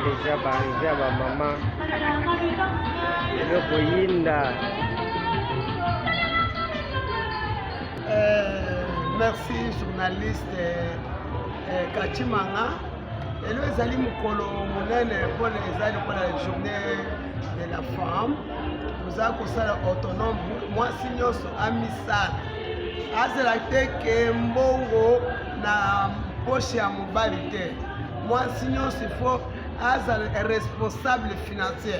Déjà arrivé à ma maman. Merci journaliste Kachimanga. Et nous allons pour la journée de la femme. Nous avons autonome. Moi, signons à Missal. Azalate que mbongo na poche ya mobilité. Moi, sinon, il faut être responsable financier,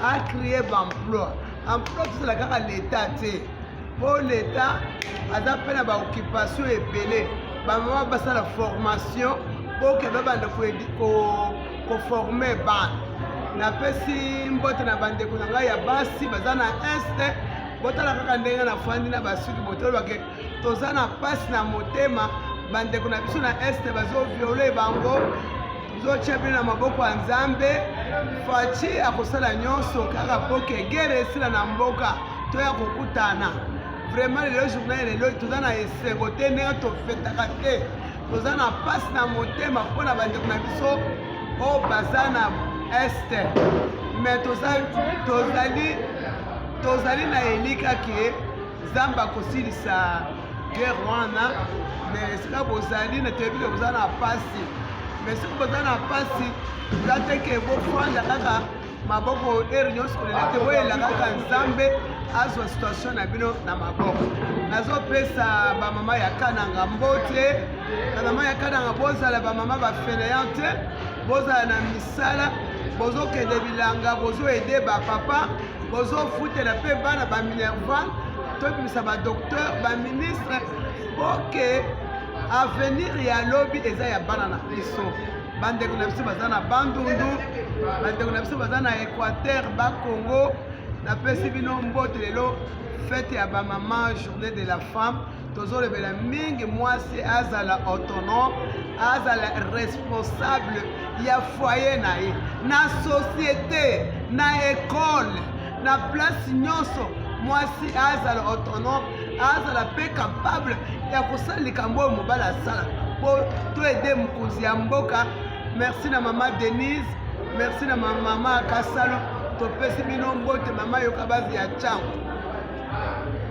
à créer l'emploi. Emploi, c'est la l'État. Pour l'État, il y a une occupation et belé. Il y a la formation pour que les former les bandes. Na pesi mbote na bande kunanga ya basi bazana este botala kaka ndenge na fandi na basuki botolo ke tozana passe na motema bande kuna biso na este bazo violer bango zo chepe na maboko ya Nzambe fachi akosala nyonso kaka poke gere sila na mboka to ya kokutana vraiment le journal lelo tozana esengo te ndenge to fetaka te tozana passe na motema pona bande kuna biso o bazana este mais tozali na elika ke Nzambe kosilisa guerre wana mais esika bozali na toyebi ke boza na pasi mais soki boza na pasi za te ke bofanda kaka maboko ere nyonso kolela te boyela kaka Nzambe azwa situation na bino na maboko. Nazopesa bamama ya kananga mbote bamama ya kananga bozala bamama bafainéante bozala na misala bozokende bilanga bozoede bapapa bozofutela mpe bana baminervan tobimisa badocteur baministre poke avenir ya lobi eza ya bana na biso. Bandeko na biso baza na Bandundu, bandeko na biso baza na Équateur, Bakongo. Napesi bino mbote lelo fête ya bamama journée de la femme. Tozolebela mingi mwasi azala autonome, azala responsable ya foyer na ye, na société, na école, na place nyonso. Mwasi azala autonome, azala pe capable ya kosala likambo oyo mobali asala po toede mokonzi ya mboka. Merci na mama Denise, merci na mama Kasalo, topesi bino mbote mama yoka bazi ya chango.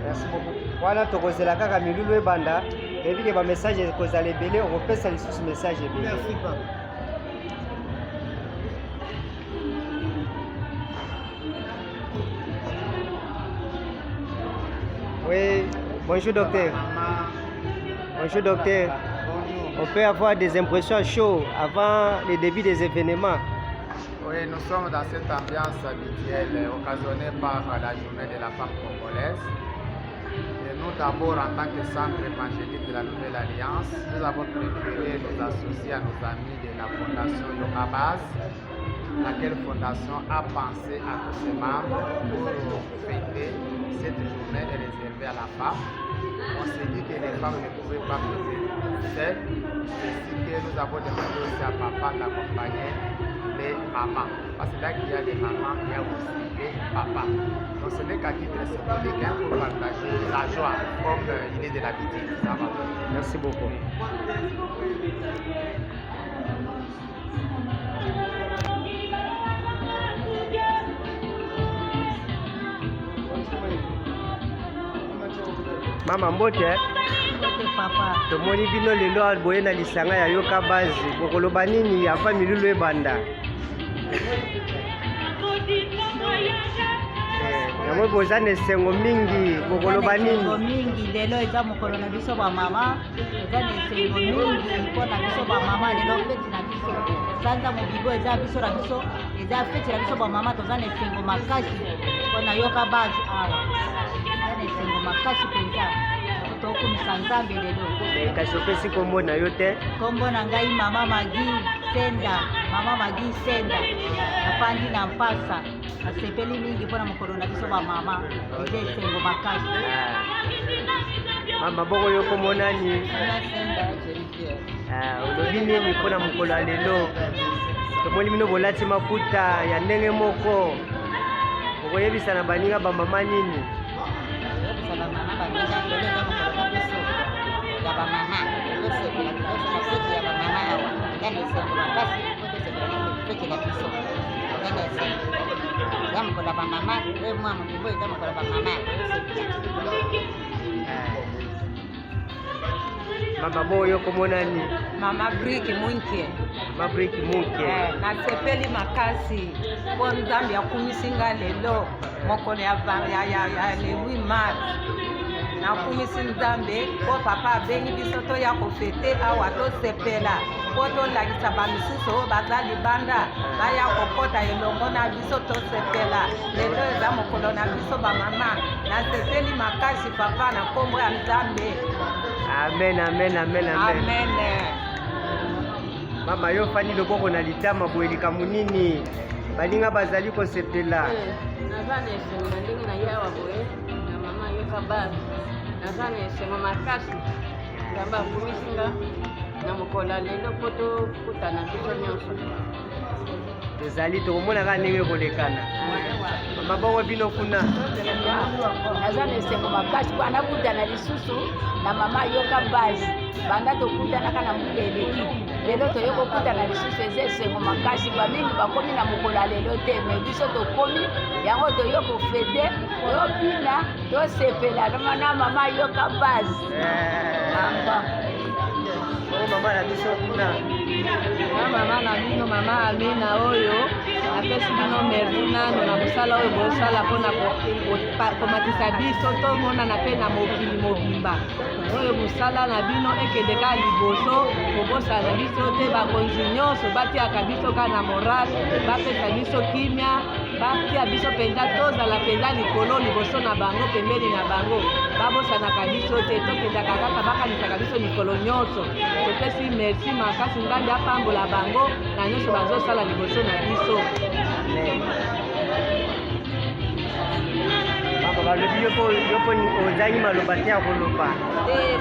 Merci beaucoup. Wana tokozela kaka milulu ebanda ebike ba message kozala ebele opesa lisusu message ebele. Merci papa. Oui, bonjour docteur. Bonjour docteur. On peut avoir des impressions chaudes avant le début des événements. Oui, nous sommes dans cette ambiance habituelle occasionnée par la journée de la femme congolaise. Et nous d'abord en tant que centre évangélique de la Nouvelle Alliance, nous avons préféré nous associer à nos amis de la fondation Yokabaz, laquelle fondation a pensé à tous ses membres pour fêter cette journée réservée à la femme. On s'est dit que les femmes ne pouvaient pas fêter seules, ainsi que nous avons demandé aussi à papa d'accompagner les mamans. Parce que là qu'il y a des mamans, il y a aussi les papas. Donc ce n'est qu'à titre symbolique pour partager la joie comme il est de l'habitude. Ça va. Merci beaucoup. Mama mbote papa tomoni bino lelo boye na lisanga ya Yokabaz bokoloba nini afa milulu ebanda yango boza na esengo mingi bokoloba nini lelo eza mokolo na biso bamama eza na esengo mingi mpo na biso bamama lelo feti na biso sanza mobibo eza biso na biso eza feti na biso bamama toza na esengo makasi mpo nayoka base awa toza na esengo makasi mpenza tokumisa nzambe lelo. kasi opesi kombo na yo te? Kombo na ngai mama Magi Senda, mama Magi Senda, nafandi na mpasa nasepeli mingi mpona mokolo na biso bamama eza esengo makasi. Mama bongo yo kombo nani? Olobi nini mpona mokolo ya lelo? Tomoni bino bolati maputa ya ndenge moko, okoyebisa na baninga bamama nini? Mama boyo kombo nani? Mama Briki Munke. Mama Briki Munke. Nasepeli makasi po Nzambe akumisi nga lelo mokolo ya le 8 mars. Nakumisi Nzambe po papa abengi biso toya kofete awa tosepela po tolakisa bamisusu oyo baza libanda baya kokota elongo na biso tosepela lelo eza mokolo na biso bamama. Nasepeli makasi papa na kombo ya Nzambe. Amen, amen, amen, amen. Amen. Mama yo fani loboko na litama boyelika munini balinga bazali kosepela. Naza na esengo na ndenge na yawa boye na mama yoka base. Naza na esengo makasi Nzambe akumisi nga na mokolo lelo po tokutana biso nyonso. Tozali tokomona kaka ndenge kolekana. Mama bongo bino kuna naza na esengo makasi mpo anakutana lisusu na mama yoka base banda tokutanaka na mokolo eleki lelo toyoka kokutana lisusu eza esengo makasi bamingi bakomi na mokolo ya lelo te me biso tokomi yango toyoka kofete tobina tosepela na mama yoka base mama na biso kuna Mama na bino mama Amina oyo apesi bino merci nano na mosala oyo bosala mpona komatisa biso tomonana mpe na mokili mobimba oyo mosala na bino ekende kaka liboso kobosana na biso te bakonzi nyonso batiaka biso kaka na morale bapesa biso kimia batia biso mpenza tozala mpenza likolo liboso na bango pembeni na bango babosanaka biso te tokendaka kaka bakanisaka biso mikolo nyonso topesi merci makasi Nzambe apambola bango na nyonso bazosala liboso na biso. Mama balobi yo po ozangi maloba te ya koloba?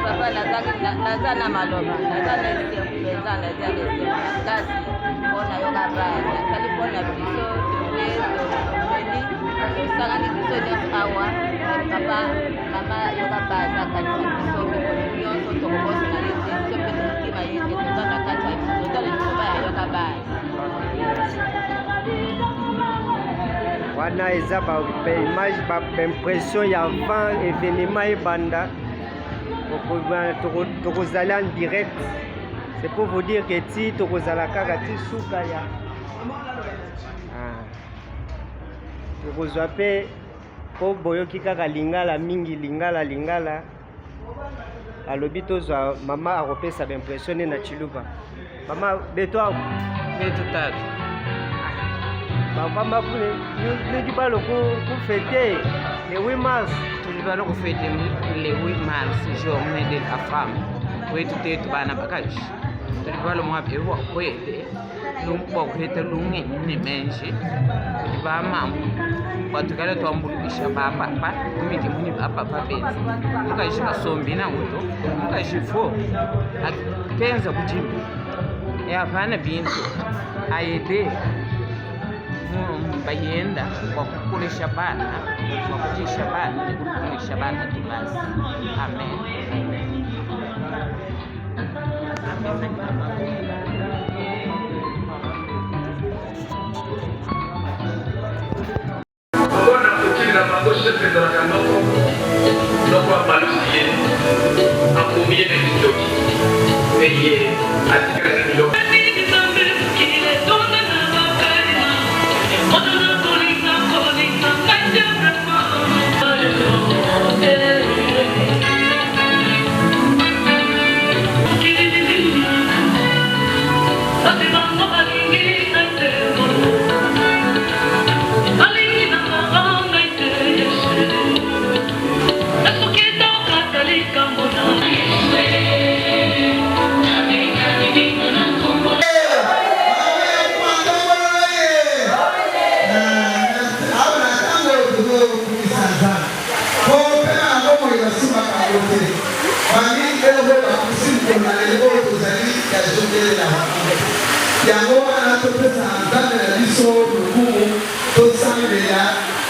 Papa naza na maloba naza na esengo naza na esengo makasi mpona yoka base asali mpona biso topeli tosangani biso nyonso awa papa mama yoka base akanisa biso mikolo nyonso tokobosana ye te biso mpe tokotima ye te toza na kati ya biso toza na liloba ya yoka base. Wana eza baimage baimpression ya avant événement ebanda tokozala en direct. C'est pour vous dire que ti tokozala kaka ti suka ya tokozwa mpe po boyoki kaka lingala mingi lingala alobi tozwa mama akopesa baimpression ne na chiluba. Mama beto tatu mama mingi balo ku fêter le 8 mars. Nous allons fêter le 8 mars, journée de la femme. Oui, tout est bana bagage. Nous allons moi bien voir quoi était. Nous pouvons être loin ni manger. Nous allons watu kale twambulukisha papa kumiti muni papa penzi mukashika sombi na uto mukashifo akenza kujimbi yafana bintu aide bayenda kwa kukulisha bana kwa kujisha bana ni kukulisha bana tu basi. Amen.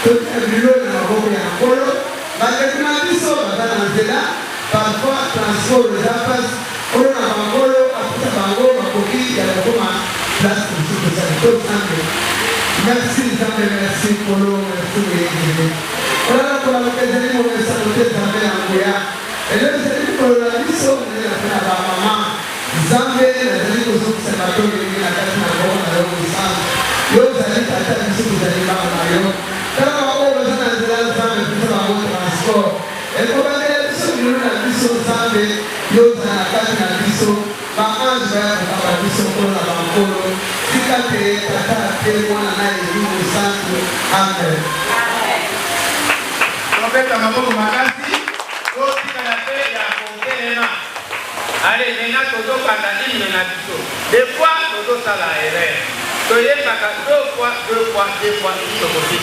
totia biloko na maboko ya nkolo bandeko na biso baza na nzela parfois transport eza mpasi oyo na bankolo aputa bango bakoki ya kokoma place mosusu kozali to nzambe merci nzambe merci nkolo merci moyengele olala kolaloka ezali momesa kote nzambe na nguya elo ezali mikolo na biso nape na bamama nzambe nazali kozokisa bato elingi na kati na bongo na yo mosantu yo ozali tata biso kozali banga na yo tala bango baza na nzela nzambe kuta bango transport ekobandela biso bilolo na biso nzambe yo ozala na kati na biso baange baya kokamba biso nkolo na bankolo tika te tata te mwana na elingi mosantu amen topesa maboko makasi totikala te ya kotelema ale nena tozokanda himne na biso des fois tozosala erreur toyebaka deux fois tokoki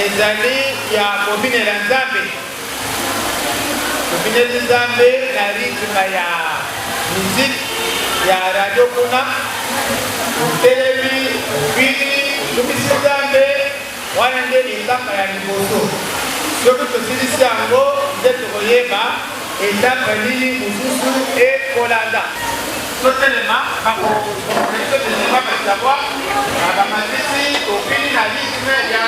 ezali ya kobinela nzambe kobinela nzambe na ritme ya miziki ya radio kuna otelemi obini otumisi nzambe wana nde etapa ya liboso soki tosilisi yango nde tokoyeba etapa nini mosusu ekolanda totelema bakotelema basavoir bamatisi obini na ritme ya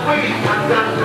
Wait,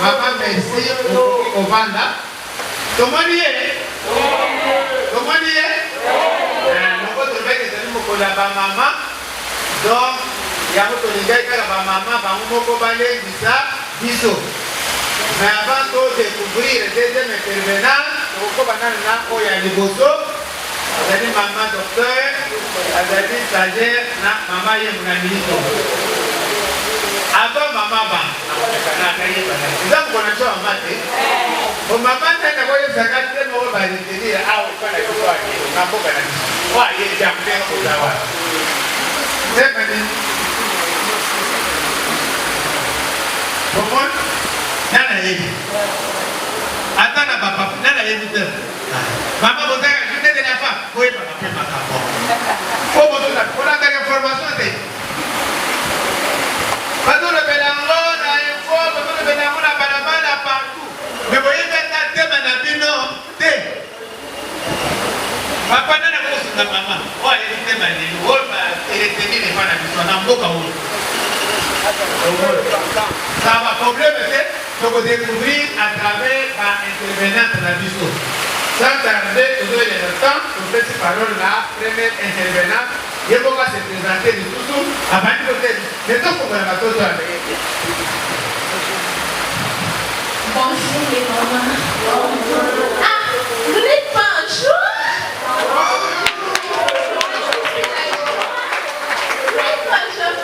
Maman, merci au Vanda. Comment dire? Comment dire? Nous avons trouvé que c'est une maman. Donc, il y a une maman, mais avant de découvrir le deuxième intervenant, nous avons une maman docteur, une stagiaire, maman Yemunamito. Avant maman, nous avons connu maman. Au maman, nous avons eu un peu de Attends, papa, maman, vous avez ajouté de la femme. koyebaka mpe makambo po bozona kolangaka information te bazolobela yango na info bazolobela yango na balabala partout me boyebi ata tema na bino te papa nana kosunga mama oyo ayebi tema lelo oyo baeretenir epa na biso na mboka oyo ça va problème te tokodécouvrir à travers l'intervenante na biso sans tarder tozoyela le temps topesi parole na première intervenante ye moko se présente lisusu abandi koteli me tofongola batoto ya Bonjour les mamans. Ah, vous n'êtes pas un jour?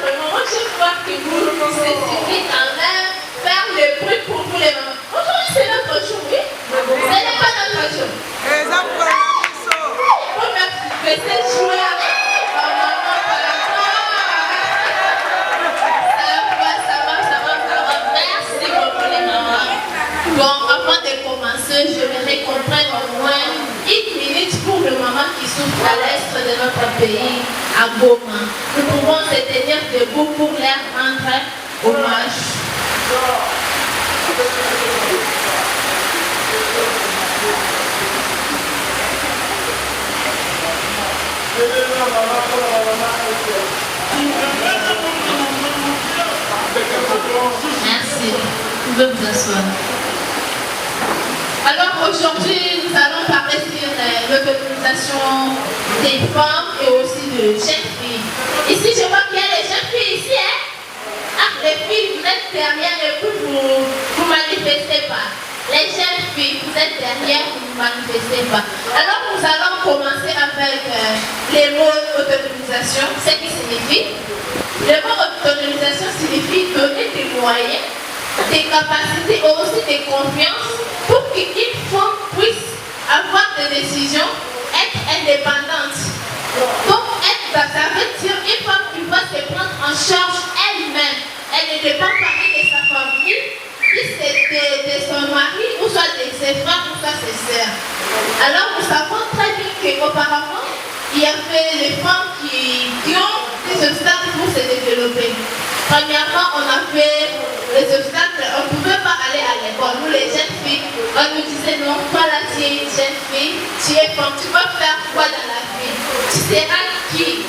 Vraiment, je crois que vous suffit quand même faire le bruit pour tous les mamans. Aujourd'hui, c'est notre jour, oui? Ce n'est pas notre jour. Vous me faites jouer avec ma maman par la Ça va. Merci beaucoup les mamans. Bon, avant de commencer, je voudrais qu'on prenne au moins 1 minute pour le maman qui souffre à l'est de notre pays, à Goma. Nous pouvons se tenir debout pour leur rendre hommage. Merci. Vous pouvez vous asseoir. Alors aujourd'hui, nous allons parler sur l'autonomisation des femmes et aussi de jeunes filles. Ici, je vois qu'il y a les jeunes filles ici, hein? Ah, les filles, vous êtes derrière et puis vous manifestez pas. Les jeunes filles, vous êtes derrière, vous ne manifestez pas. Alors nous allons commencer avec les mots autonomisation, ce qui signifie. Le mot autonomisation signifie donner des moyens, des capacités et aussi des confiances pour qu'une femme puisse avoir des décisions, être indépendante. Donc, ça veut dire une femme qui va se prendre en charge elle-même. Elle ne dépend pas de sa famille, de son mari, ou soit de ses frères, ou soit ses sœurs. Alors, nous savons très bien qu'auparavant, il y avait les femmes qui ont des obstacles pour se développer. Premièrement, on avait les obstacles, on ne pouvait pas aller à l'école. Nous, les jeunes filles, on nous disait non, toi là, tu es une jeune fille, tu es femme, tu vas faire quoi dans la vie? Tu seras qui?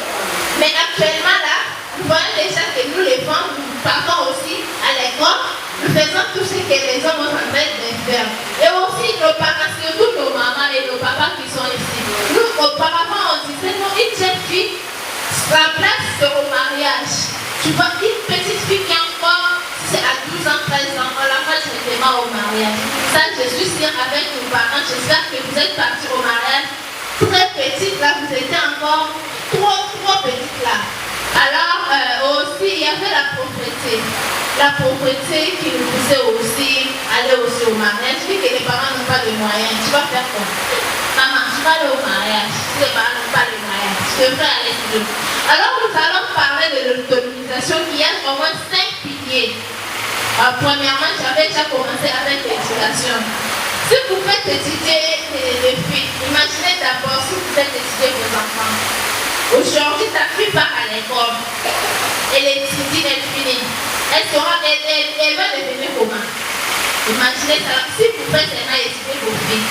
Mais actuellement là, nous voyons déjà que nous, les femmes, nous partons aussi à l'école, nous faisons tout ce que les hommes ont en train de faire. Et aussi nos parents, surtout nos mamans et nos papas qui sont ici. Nous, auparavant, on disait non, une jeune fille, sa place c'est au mariage. Tu vois, une petite fille qui est encore, c'est à 12 ans, 13 ans, on la fait directement au mariage. Ça, je suis sûre avec nos parents, j'espère que vous êtes partis au mariage très petite là, vous étiez encore trop petite là. Alors, aussi, il y avait la pauvreté. La pauvreté qui nous poussait aussi à aller aussi au mariage. Vu que les parents n'ont pas de moyens, tu vas faire quoi? Maman, tu vas aller au mariage. Si les parents n'ont pas de moyens, tu devrais aller plus. Alors, nous allons parler de l'autonomisation qui a au moins 5 piliers. Premièrement, j'avais déjà commencé avec l'éducation. Si vous faites étudier les filles, imaginez d'abord si vous faites étudier vos enfants. Aujourd'hui, ta fille part à l'école. Elle étudie, elle finit. Elle va devenir comment? Imaginez ça. Si vous faites étudier vos filles,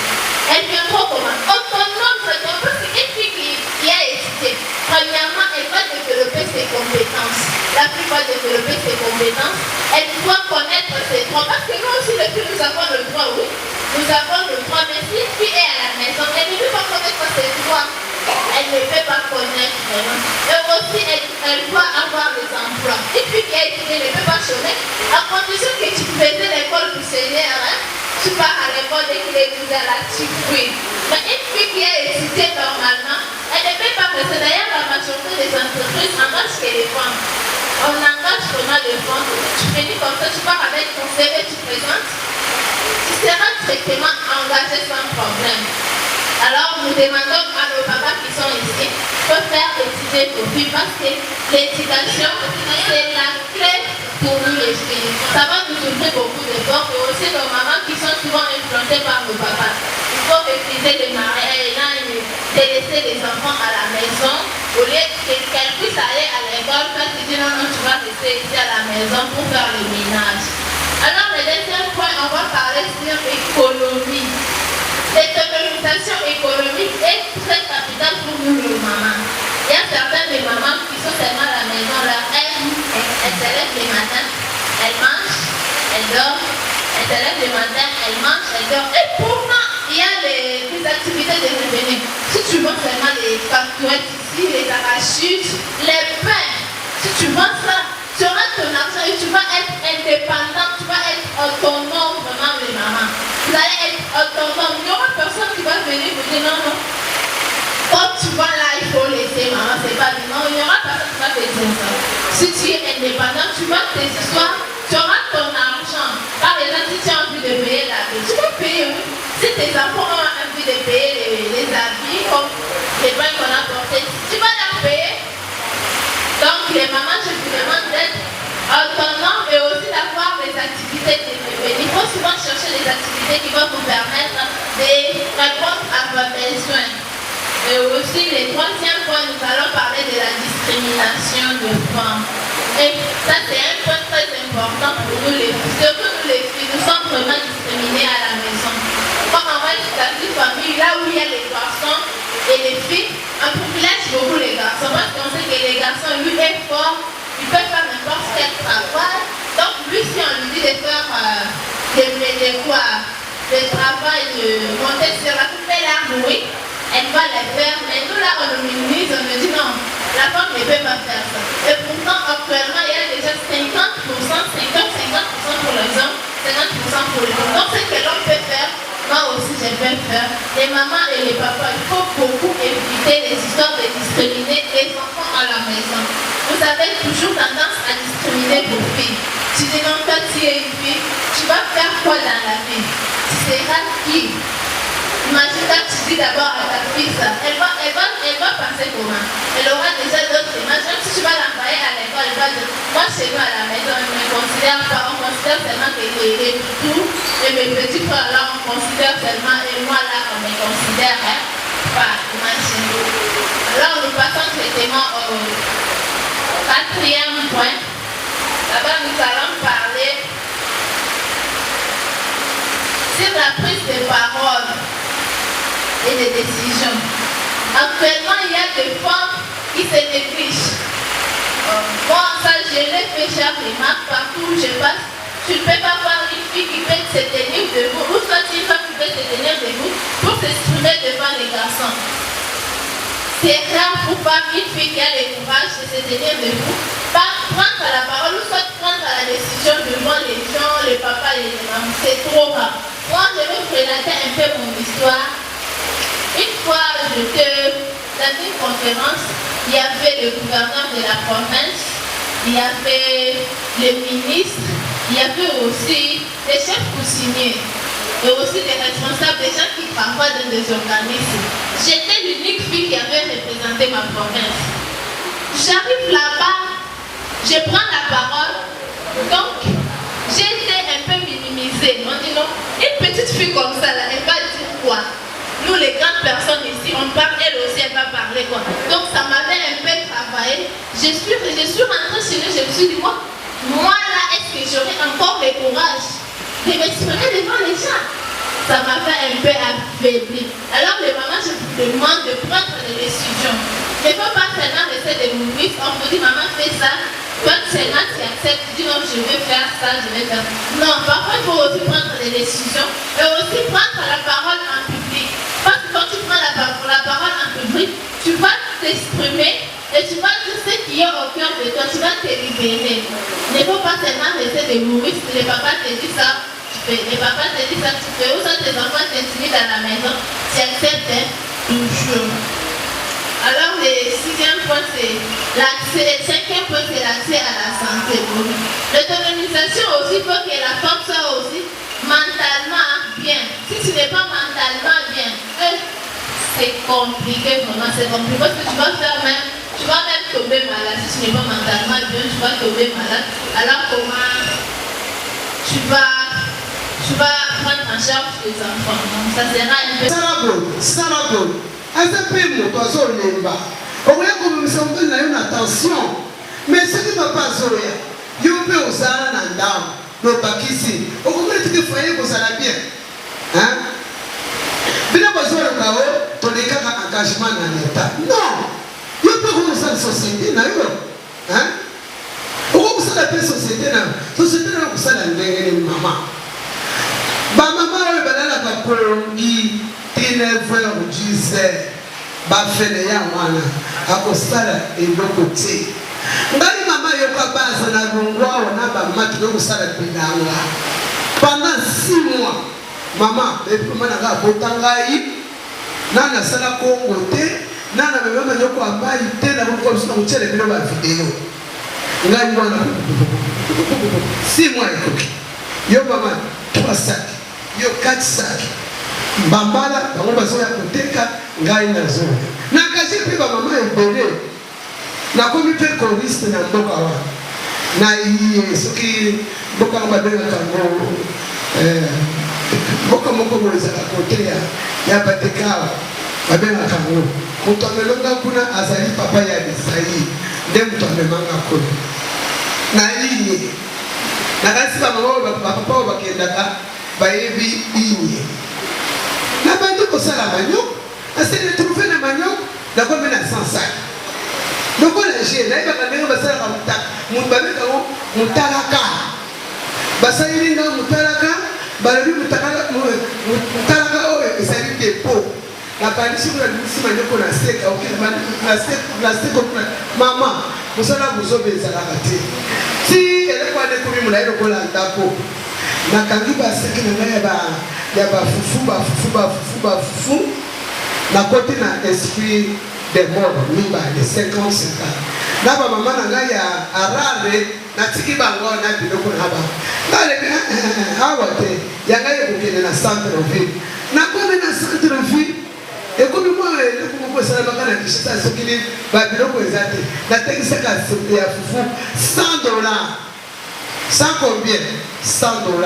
elle viendra comment? Autonome, parce qu'une fille qui a étudié, premièrement, elle va développer ses compétences. La fille va développer ses compétences. Elle doit connaître ses droits. Parce que nous aussi, les filles, nous avons le droit, oui. Nous avons le droit, mais si une fille est à la maison, elle ne peut pas connaître ses droits. Elle ne peut pas connaître vraiment. Et aussi, elle doit avoir des emplois. Une fille qui a étudié ne peut pas chômer, à condition que tu faisais l'école buissonnière, hein? Tu pars à l'école dès qu'il est 12 ans là, tu fuis. Mais une fille qui a étudié normalement, elle ne peut pas rester. D'ailleurs, la majorité des entreprises engagent que les femmes. On engage vraiment les femmes. Tu finis comme ça, tu pars avec ton CV, tu présentes. Tu seras directement engagé sans problème. Alors nous demandons à nos papas qui sont ici de faire étudier vos filles parce que l'éducation c'est la clé pour nous les filles. Ça va nous ouvrir beaucoup de portes et aussi nos mamans qui sont souvent influencées par nos papas. Il faut refuser de laisser les enfants à la maison au lieu qu'elles puissent aller à l'école. Quand tu dis non, non, tu vas rester ici à la maison pour faire le ménage. Alors le deuxième point, on va parler sur l'économie. L'autonomisation économique est très capitale pour nous les mamans. Il y a certaines des mamans qui sont tellement à la maison là, elles se lèvent le matin, elles mangent, elles dorment, elles se lèvent le matin, elles mangent, elles dorment. Et pourtant, il y a des activités de revenus. Si tu vends seulement les factuettes ici, les arachides, les pains, si tu vends ça, tu auras ton argent et tu vas être indépendant, tu vas être autonome vraiment les mamans. Vous allez être autonome. Il n'y aura personne qui va venir vous dire non, non. Quand tu vas là, il faut laisser maman, c'est pas bien. Non, il n'y aura personne qui va te dire ça. Si tu es indépendant, tu vas tes histoires, tu auras ton argent. Par exemple, si tu as envie de payer la vie, tu vas payer, oui. Si tes enfants ont envie de payer les habits, comme les pains qu'on a portés, tu vas la payer. Donc, les mamans, je vous demande d'être autonomes et aussi d'avoir des activités de revenus. Il faut souvent chercher des activités qui vont vous permettre de répondre à vos besoins. Et aussi, le troisième point, nous allons parler de la discrimination de femmes. Et ça, c'est un point très important pour nous les filles. Surtout nous les filles, nous sommes vraiment discriminés à la maison. Quand on va dans une famille, là où il y a les garçons et les filles, on privilège beaucoup les garçons parce qu'on sait que les garçons, lui, est fort, il peut faire n'importe quel travail. Donc, lui, si on lui dit de faire le travail de monter sur la poupée l'arbre, oui, elle va le faire. Mais nous, là, on nous minimise, on nous dit non, la femme ne peut pas faire ça. Et pourtant, actuellement, il y a déjà 50% pour les hommes, 50% pour les femmes. Donc, ce que l'homme peut faire, moi aussi je peux faire. Les mamans et les papas, il faut beaucoup éviter les histoires de discriminer les enfants à la maison. Vous avez toujours tendance à discriminer vos filles. Tu dis non, quand tu es une fille, tu vas faire quoi dans la vie? Tu seras qui? Imagine quand tu dis d'abord à ta fille ça, elle va penser comment? Elle aura déjà d'autres images. Même si tu vas l'envoyer à l'école, elle va dire, moi chez nous à la maison, on ne me considère pas, on considère seulement que les toutous et mes petits frères là, on considère seulement, et moi là, on me considère pas. Imagine. Alors nous passons directement au quatrième point. Là-bas, nous allons parler sur la prise de parole et des décisions. Actuellement, il y a des femmes qui se négligent. Moi, ça, je l'ai fait, j'ai remarqué partout où je passe. Tu ne peux pas voir une fille qui peut se tenir debout, ou soit une femme qui peut se tenir debout pour s'exprimer devant les garçons. C'est rare pour voir une fille qui a le courage de se tenir debout, pas prendre la parole, ou soit prendre la décision devant les gens, les papas et les mamans. C'est trop rare. Moi, je vais vous relater un peu mon histoire. Une fois, dans une conférence, il y avait le gouverneur de la province, il y avait le ministre, il y avait aussi des chefs coussiniers et aussi des responsables, des gens qui travaillent dans des organismes. J'étais l'unique fille qui avait représenté ma province. J'arrive là-bas, je prends la parole, donc j'ai été un peu minimisée. On dit non, une petite fille comme ça, là, elle va dire quoi? Nous, les grandes personnes ici, on parle, elle aussi, elle va parler quoi. Donc, ça m'avait un peu travaillé. Je suis rentrée chez nous, je me suis dit, moi là, est-ce que j'aurais encore le courage de m'exprimer devant les gens? Ça m'a fait un peu affaibli. Alors, les mamans, je vous demande de prendre des décisions. Il ne faut pas seulement rester des mouvements. On vous dit, maman, fais ça. Quand seulement tu acceptes, tu dis non, je vais faire ça, je vais faire ça. Non, parfois, il faut aussi prendre des décisions et aussi prendre la parole en public. Parce que quand tu prends la parole en public, tu vas t'exprimer et tu vas dire ce qui est au cœur de toi, tu vas te libérer. Il ne faut pas seulement rester des mouvements. Si les papas te disent ça, tu fais. Les papas te disent ça, tu fais. Ou soit tes enfants t'intimident à la maison, tu acceptes toujours. Alors, le sixième point, c'est l'accès. Le cinquième point, c'est l'accès à la santé. L'autonomisation aussi, il faut que la femme soit aussi mentalement bien. Si tu n'es pas mentalement bien, c'est compliqué, vraiment, c'est compliqué. Parce que tu vas faire même, tu vas même tomber malade. Si tu n'es pas mentalement bien, tu vas tomber malade. Alors comment tu vas prendre en charge tes enfants? Donc ça sera un peu... Sarabo, azapemo tozo lemba. Okoya komisa mpe na yo na attention. Mais ce qui va pas zoya, yo pe osala na ndam, no bakisi. Okomeli tike foyer kozala bien. Hein? Bina bazolo kao to le kaka engagement na l'état. Non. Yo pe komisa société na yo. Hein? Okomisa la société na kusala ndenge ni mama. Ba mama oyo balala ka kolongi tineveur disait ba fele ya mwana akosala eloko te. Ngali mama yoka baza na lungwa na ba matu ko kusala bidanga. Pendant 6 mois mama depuis mana ga botangai nana sala kongo te nana bebe mama yoko ambai te na ko sala kuchele bilo ba video. Ngai mwana 6 mois ikoki. Yo mama 3 sacs. Yo 4 sacs. Bambala bango bazo ya koteka ngai na zo. Na kaje pe ba mama ebele. Na komi pe choriste na mboka wa. Na iye soki mboka ba benga kango mboka moko mweza kotea ya bateka ba benga kango. Mutomelonga kuna azali papa ya Isai. Ndem mutomelanga ko. Na iye. Na kasi ba mama ba papa ba kendaka bayebi inye. Na bandi ko sala manyo, asene trouver na manyo, na ko mena sans sac. Donc on a géré, là il va quand basala ka mutabeka ko mutalaka. Basayiri nga mutalaka, balobi mutalaka o esali dépôt. La bandi sur la disi manyo ko na seka, OK, na seka mama, musala buzobeza la kate. Si elle ko ane ko mi mulairo ko la ndako. Na kangi ba seki na ya ba fufu na côté na esprit de mort mimba de 50 na ba mama na nga ya arabe na tiki bango na biloko na ba ngale hawa te ya nga yekukene na centre ville na kome na centre ville e komi mo le ko mo sala bakana kishita sokili ba biloko ezate na tekisa ka ya fufu $100. Sans combien? $100.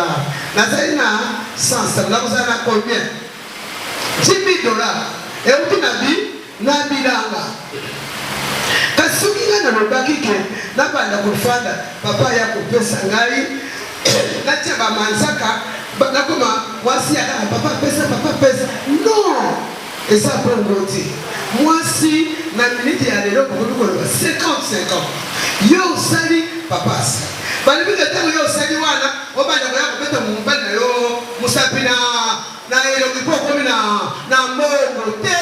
Nazali na 100. Là vous avez combien? $10,000. Et où na bilanga. Kasuki na lobaki ke na banda kufanda papa ya kupesa ngai na tia ba manzaka na koma wasi ya papa pesa non. Et ça pour ngoti. Moi si na minute ya lelo ko 50-50. Yo sali papa. Bali bika tango yo sali wana obanda ko ya kupeta mumbali na yo musapina na elo kipoko na mbongo te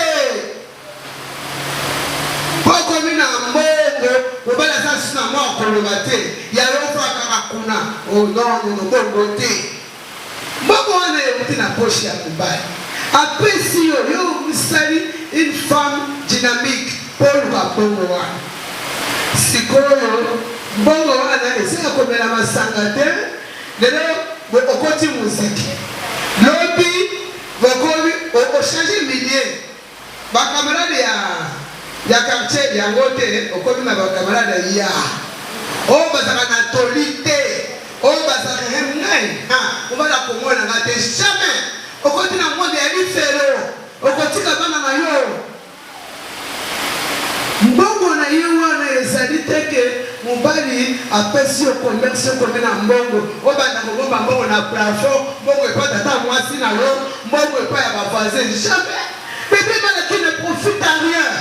poko mina mbongo obala sasa na mwa ko te ya yo fa kuna oh non mbongo te mbongo wana yo na poche ya kubali après si yo musali une femme dynamique pour le bongo wana sikoyo bongo wana esika komela masanga te lelo okoti muziki lobi bokomi ochange milieu bakamarade ya quartier yango te okomi na bakamarade ya o bazaka na tolite o bazaka ngai obala komona nga te jamais okoti na monde ya lifelo okotika bana na yo mbongo na ye wana ezali teke mobali apesi yo commerce komena mbongo obanda kogomba mbongo na plafond mbongo epa tata mwasi na yo mbongo epa ya bavoisin jamais bebe bana qui ne profite à rien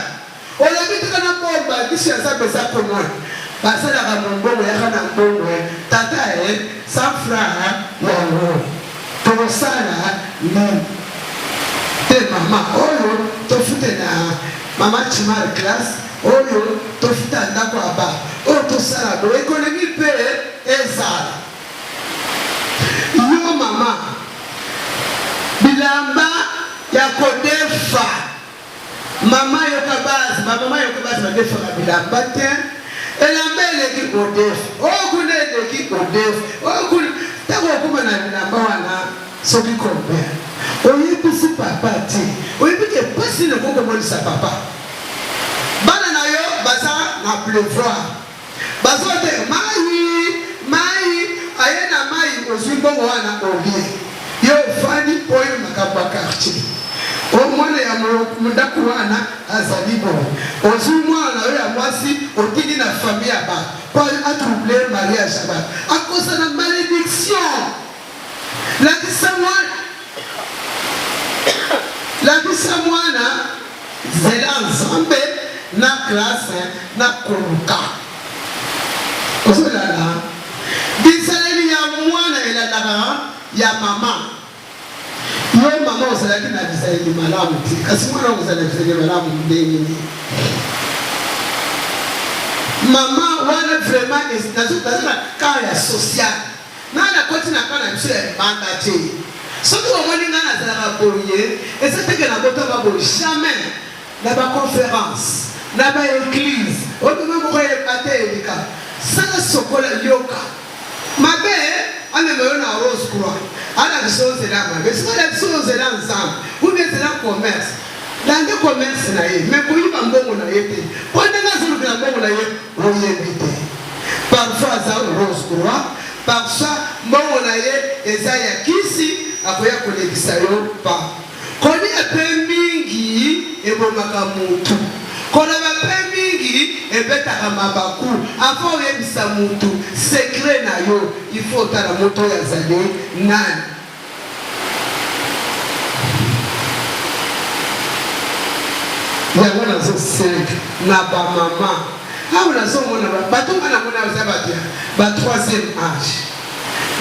olobi tika na bomba biso ya nzambe eza komoi basalaka mbongo yaka na mbongo tata 100 francs yango tokosala nini te mama oyo tofute na mama chimar classe oyo tofuta ndako aba oyo tosala bo ekonomi mpe ezala yo mama bilamba ya kodefa mama yoka basi badefaka bilamba te elamba eleki kodefa oyo kuna eleki kodefa oyo kuna ntango okuma na bilamba wana soki combien oyebisi papa te oyebi ke pasi nekokomonisa papa bana na yo baza pleuvoir. Bazote mai ayena mai ozimbo wana obie. Yo fani oyo makamba quartier. O mwana ya mundaku wana azalibo. Ozumwana oyo ya mwasi otini na famille aba. Pour troubler mariage aba. À cause de la malédiction. La bisa mwana zela nzambe na classe na koluka. Ozolala. Bisaleli ya mwana elalaka ya mama. Yo mama ozalaki na bisaleli malamu ti. Kasi mwana ozala bisaleli malamu ndenge. Mama wana vraiment est dans ya social. Nana koti na kana biso ya banda te. Soki omoni nga nazalaka boye, eza teke na bota baboye jamais na baconférence, na baéglise, obima moko yekate elika. Sala sokola yoka. Mabe, ameme yo na Rose Croix. Ala biso ozela mabe. Sikola biso ozela nzambe. Ube ezela commerce. Lande commerce na ye. Me koyiba mbongo na ye te. Ponde nga zolukela mbongo na ye, oyebi te. Parfois aza Rose Croix. Parfois mbongo na ye eza ya kisi akoya kolekisa yo pa. Koni epe mingi ebomaka mutu. Kona bape mingi ebetaka mabaku. Afo oyebisa mutu secret na yo. Il faut tala moto ya zale nani. Yango nazo sek na ba mama. How nazo mona bato bana mona zabatia. Ba 3e âge.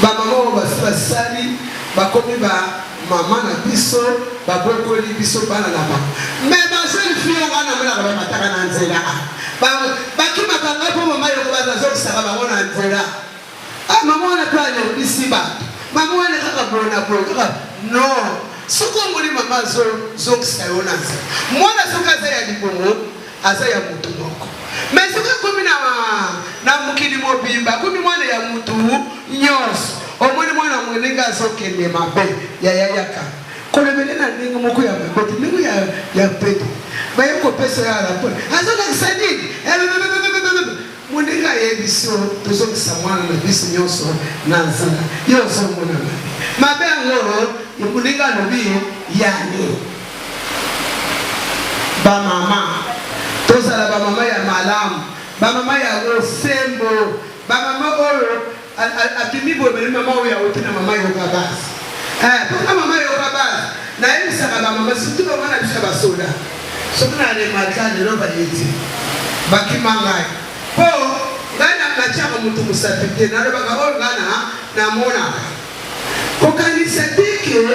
Ba mama ba sali ba komi ba mama na biso ba bokoli biso bana na ba. Mais ba jeune fille wana mona ba mataka na nzela. Ba kima kanga po mama yo ba zazo kisaka ba mona nzela. Ah mama wana kwa le bisiba. Mama wana kaka bona kaka. No. Soko ngoli mama zo kisayona. Mwana soka za ya lipongo aza ya mutu moko. Mais soka komi na mukili mobimba komi mwana ya mutu nyos. Omoni mwana mwenenga sokende mabe ya yaka. Kolebele na ninga moko ya mabe ningo ya peto. Baye ko pesa ya la pole. Azona kisadi. Mwenenga yebiso tozo kisamwana na biso nyoso na nzala. Yoso mwana mabe ngoro yokuninga nobi yani. Ba mama tozala ba mama ya malamu, ba mama ya osembo, ba mama oyo akimibo bele mama oyo ya otina mama yo kabasi. Pona mama yo kabasi na yisa ba mama surtout ba mwana bisa ba soda. Soki na le matane no ba yeti. Bakimangai. Po ngana kachaka mutu musapite na baka oyo ngana na mona. Kokanisa tike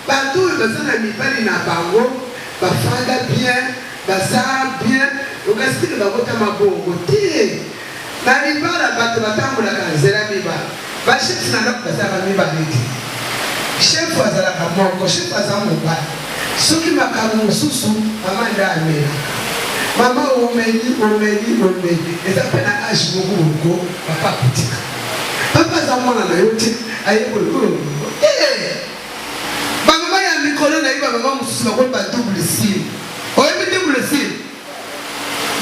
bato bazana mibali na bango bafanda bien, baza bien, okasitike bakota mabongo te. Na libala bato batambulaka nzela mibala. Bashefu na ndako bazala mibala ete. Shefu azalaka moko, shefu aza mobali. Soki makambo mosusu mama nde amela. Mama omeli. Eza mpe na age moko papa akotika. Papa aza mwana na yo te ayeboli oyo. Bamama ya mikolo na ye bamama mosusu bakomi ba double sim. Oyebi double sim?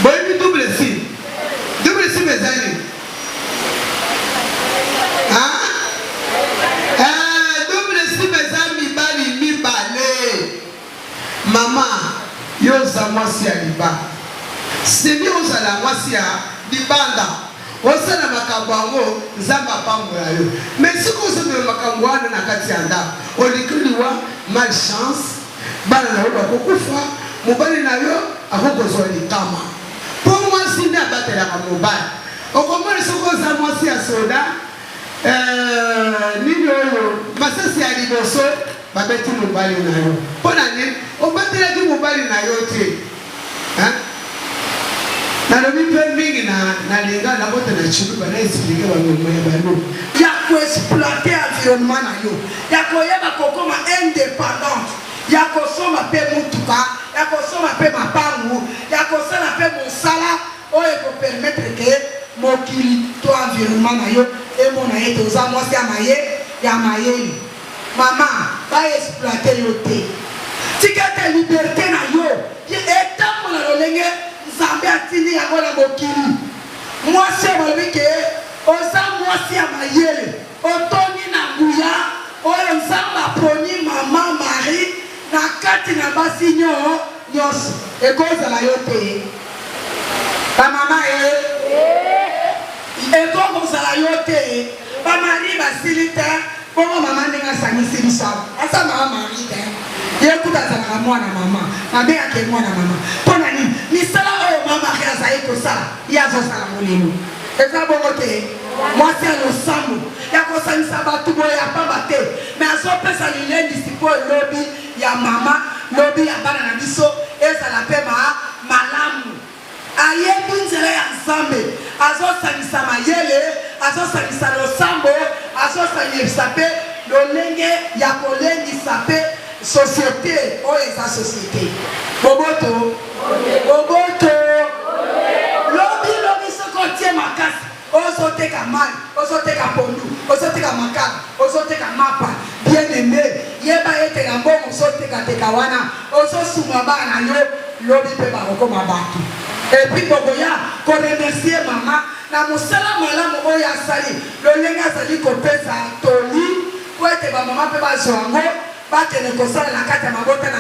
Boyebi double sim? Double sim ezali? Double sim eza mibale. Mama, yoza mwasi ya libanda. Semi ozala mwasi ya libanda. Osala makambo yango nzamba pambola yo. Mais siko osala makambo wana na kati ya ndako. Olikiliwa malchance. Bana na yo bakokufa. Mobali na yo akokozwa likama. Po mwasi nde abatelaka mobali. Okomoni soko oza mwasi ya soda. Nini oyo masasi ya liboso babeti mobali na yo. Pona nini obatelaki mobali na yo te. Nalobi mpe mingi na linga na bote na chiluba na expliquer ba mama ya bano. Ya ko exploiter environnement na yo. Ya ko yeba kokoma indépendant. Ya ko soma pe mutuka, ya ko soma pe mapangu, ya ko sala pe mosala oyo ko permettre que mokili to environnement na yo e mona yeto za mwasi ya mayeli. Mama, ba exploiter yo te. Tika te liberté na yo. Ye etambo na lolenge nzambe atindi yango na mokili mwasi oyo balobi ke oza mwasi ya mayele otoni na nguya oyo nzambe aponi mama Marie na kati na basi nyonso ekozala yo te bamama ekozala yo te bamari basili te bongo mama ndenge asangisi biso asa mama Marie te ye kuta azalaka mwana mama abengake mwana mama mpo na nini misala oyo mama Marie azali kosala ye azosala molimo eza bongo te mwasi ya losambo ya kosangisa bato boye ya pamba te me azopesa lilendisi mpo lobi ya mama lobi ya bana na biso ezala mpe malamu ayebi nzela ya nzambe azosangisa mayele azosangisa losambo azosangisa mpe lolenge ya kolendisa mpe société oyo eza société boboto lobi soki otie makasi ozoteka mai ozoteka pondu ozoteka makala ozoteka mapa bien aimé yeba ete na mbongo ozotekateka wana ozosuma bana na yo lobi mpe bakokoma bato epuis bokoya koremercie mama na mosala malamu oyo asali lolenge azali kopesa toli po ete bamama mpe bazwa yango bakende kosala na kati ya mabota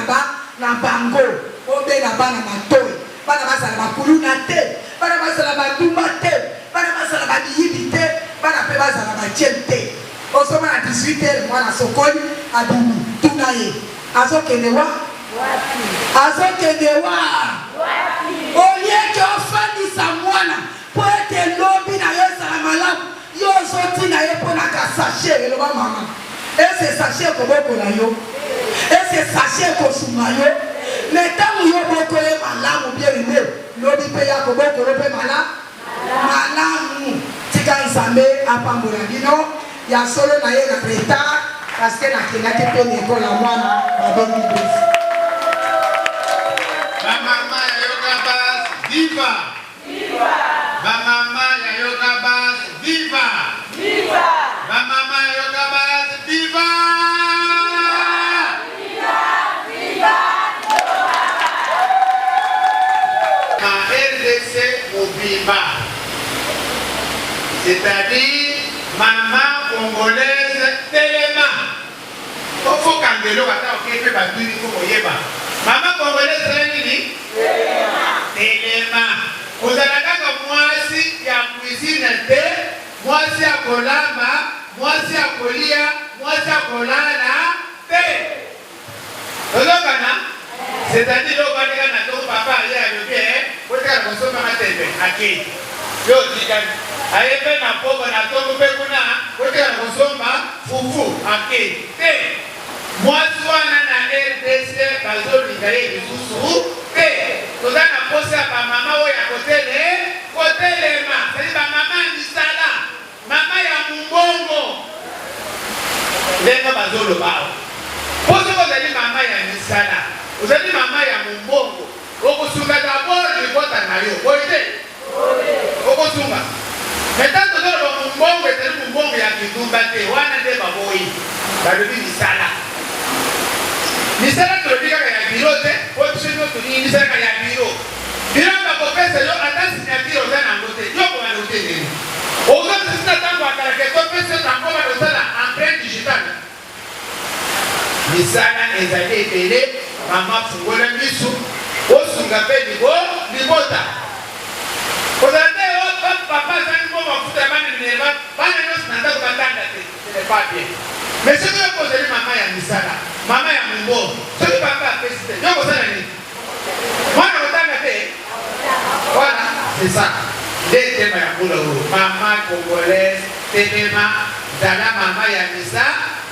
na bango obela bana matoi bana bazala bakuluna te bana bazala badumba te bana bazala badiyibi te bana mpe bazala batiene te ozomona 18h mwana sokoli abimi tuna ye azokende wa olieke ofandisa mwana po ete lobi na yo ezala malamu yo ozotina ye mpo na kasashe eloba mama ese sashe ekobokola yo ese sashe ekosuma yo me ntango yo bokoye malamu bien-aimé lobi mpe ya kobokolo mpe malamu tika nzambe apambola bino ya solo na ye na retard parce que nakendaki mpe na ekola mwana babengi bisi bamama ya yoka basi viva bamama ya yoka basi viva bamama ya yoka basi viva ma RDC mobimba c'est-à-dire maman congolaise telema faut kangelo kata okepe batuni ko moyeba maman congolaise nini telema ozala kaka mwasi ya cuisine te mwasi ya kolamba mwasi ya kolia mwasi ya kolala te ozokana c'est-à-dire lokandika na to papa ya yobe kotaka kosoma matembe akei yo dikani ayebe na pogo na tongo mpe kuna kotaka kosoma fufu akei te mwasi wana na RDC bazolinga ye lisusu te toza na posa ya bamama oyo ya kotelema sali bamama ya misala mama ya mumbongo ndenge bazoloba awa po soki ozali mama ya misala ozali mama ya mumbongo okosunga dabord libota na yo boyi te okosunga metan tozoloba mumbongo ezali mumbongo ya kindumba te wana nde baboyi balobi misala misala tolobi kaka ya biro te po biso nyonso tolingi misala kaka ya biro bakopesa yo ata signature oza nango te yo komana ote nini ozosisina ntango akalaka topesa yo tango batosala empreinte digitale misala ezali ebele mama fungola misu osunga mpe libota kozala te papa azali mpo mafuta ya bana minema bana nyonso na ndako batanga te ce n'est pas bien mais soki yo kozali mama ya misala mama ya mumbongo soki papa apesi te yo kosala nini mwana kotanga te voilà c'est ça nde tema ya mbula oyo mama congolaise telema zala mama ya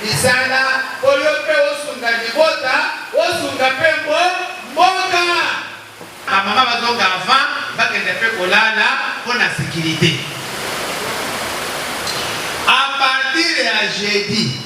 misala oyo mpe osunga libota osunga mpe mboka bamama bazonga avant bakende mpe kolala mpo na sécurité à partir ya jeudi